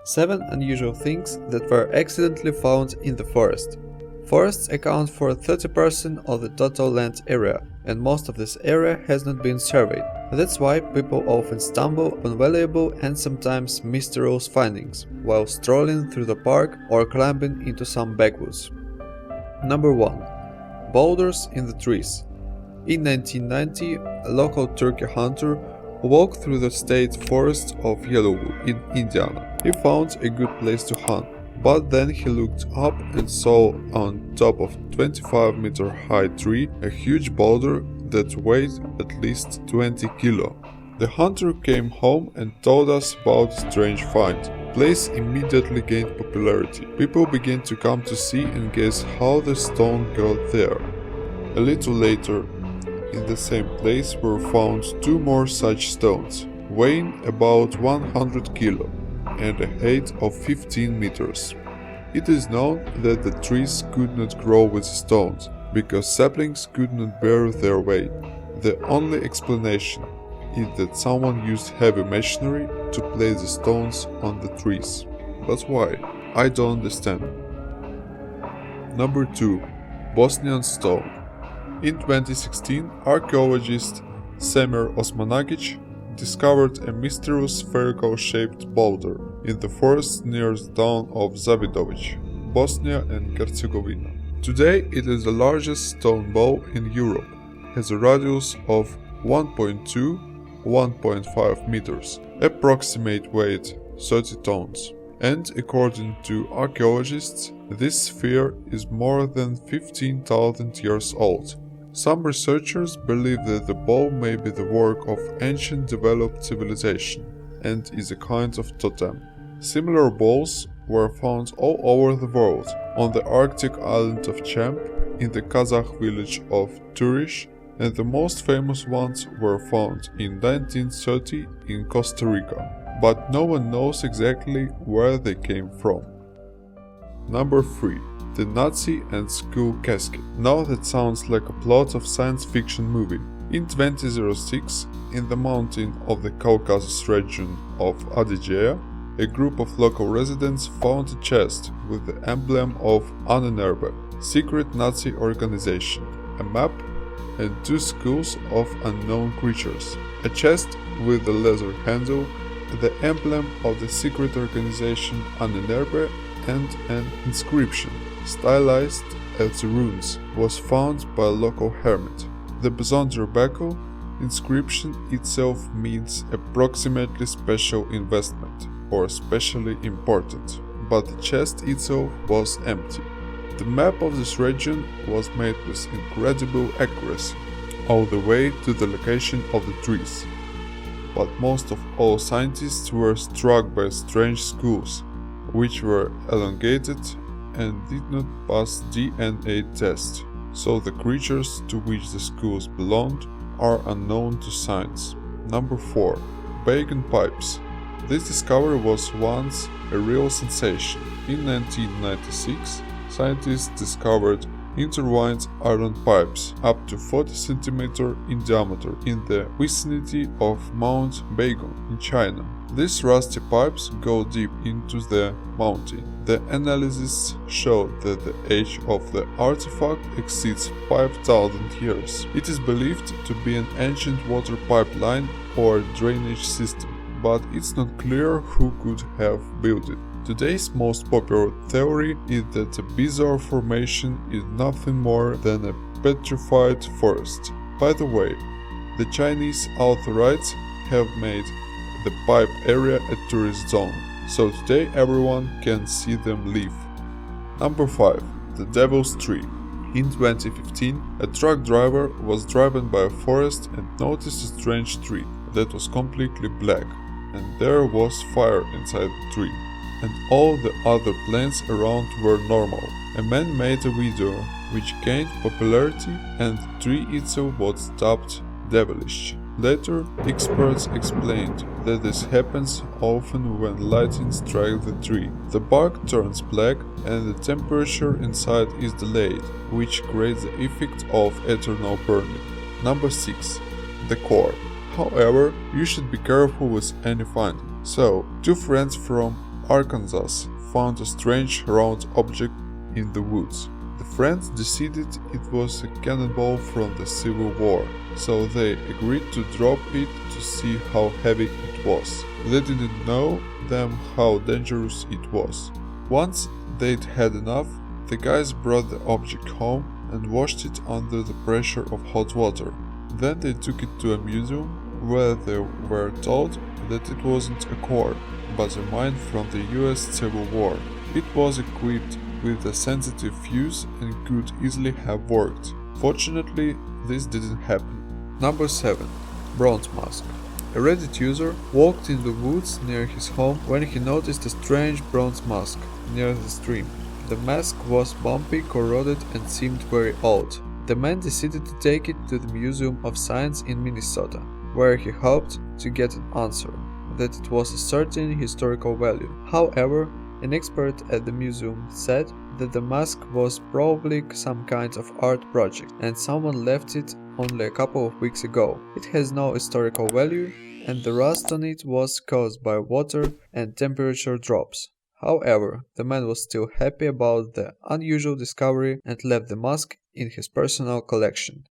7 unusual things that were accidentally found in the forest. Forests account for 30% of the total land area, and most of this area has not been surveyed. That's why people often stumble on valuable and sometimes mysterious findings while strolling through the park or climbing into some backwoods. Number 1. Boulders in the trees. In 1990, a local turkey hunter walked through the state forest of Yellowwood in Indiana. He found a good place to hunt, but then he looked up and saw on top of a 25-meter high tree a huge boulder that weighed at least 20 kilo. The hunter came home and told us about the strange find. The place immediately gained popularity. People began to come to see and guess how the stone got there. A little later, in the same place were found 2 more such stones, weighing about 100 kilo and a height of 15 meters. It is known that the trees could not grow with stones, because saplings could not bear their weight. The only explanation is that someone used heavy machinery to place the stones on the trees. But why? I don't understand. Number 2. Bosnian stone. In 2016, archaeologist Semir Osmanagic discovered a mysterious spherical-shaped boulder in the forest near the town of Zavidović, Bosnia and Herzegovina. Today it is the largest stone bowl in Europe, has a radius of 1.2–1.5 meters, approximate weight 30 tons, and according to archaeologists, this sphere is more than 15,000 years old. Some researchers believe that the bowl may be the work of ancient developed civilization and is a kind of totem. Similar bowls were found all over the world, on the Arctic island of Champ, in the Kazakh village of Turish, and the most famous ones were found in 1930 in Costa Rica, but no one knows exactly where they came from. Number 3. The Nazi and Skull Casket. Now that sounds like a plot of science fiction movie. In 2006, in the mountain of the Caucasus region of Adygea, a group of local residents found a chest with the emblem of UNRB, secret Nazi organization, a map, and 2 skulls of unknown creatures. A chest with a leather handle, the emblem of the secret organization UNRB, and an inscription, stylized as runes, was found by a local hermit. The Besonder buckle inscription itself means approximately special investment or especially important, but the chest itself was empty. The map of this region was made with incredible accuracy, all the way to the location of the trees. But most of all scientists were struck by strange skulls, which were elongated and did not pass DNA test, so the creatures to which the skulls belonged are unknown to science. Number 4. BAIGUN pipes. This discovery was once a real sensation. In 1996, scientists discovered intertwined iron pipes up to 40 cm in diameter in the vicinity of Mount BAIGUN in China. These rusty pipes go deep into the mountain. The analysis showed that the age of the artifact exceeds 5,000 years. It is believed to be an ancient water pipeline or drainage system, but it's not clear who could have built it. Today's most popular theory is that the bizarre formation is nothing more than a petrified forest. By the way, the Chinese authorities have made the pipe area a tourist zone, so today everyone can see them leave. Number 5. The Devil's Tree. In 2015, a truck driver was driven by a forest and noticed a strange tree that was completely black, and there was fire inside the tree, and all the other plants around were normal. A man made a video which gained popularity, and the tree itself was dubbed devilish. Later, experts explained that this happens often when lightning strikes the tree. The bark turns black and the temperature inside is delayed, which creates the effect of eternal burning. Number 6. The core. However, you should be careful with any finding. So, 2 friends from Arkansas, found a strange round object in the woods. The friends decided it was a cannonball from the Civil War, so they agreed to drop it to see how heavy it was. They didn't know then how dangerous it was. Once they'd had enough, the guys brought the object home and washed it under the pressure of hot water. Then they took it to a museum where they were told that it wasn't a core, but a mine from the US Civil War. It was equipped with a sensitive fuse and could easily have worked. Fortunately, this didn't happen. Number 7. Bronze Mask. A Reddit user walked in the woods near his home when he noticed a strange bronze mask near the stream. The mask was bumpy, corroded, and seemed very old. The man decided to take it to the Museum of Science in Minnesota, where he hoped to get an answer that it was a certain historical value. However, an expert at the museum said that the mask was probably some kind of art project and someone left it only a couple of weeks ago. It has no historical value and the rust on it was caused by water and temperature drops. However, the man was still happy about the unusual discovery and left the mask in his personal collection.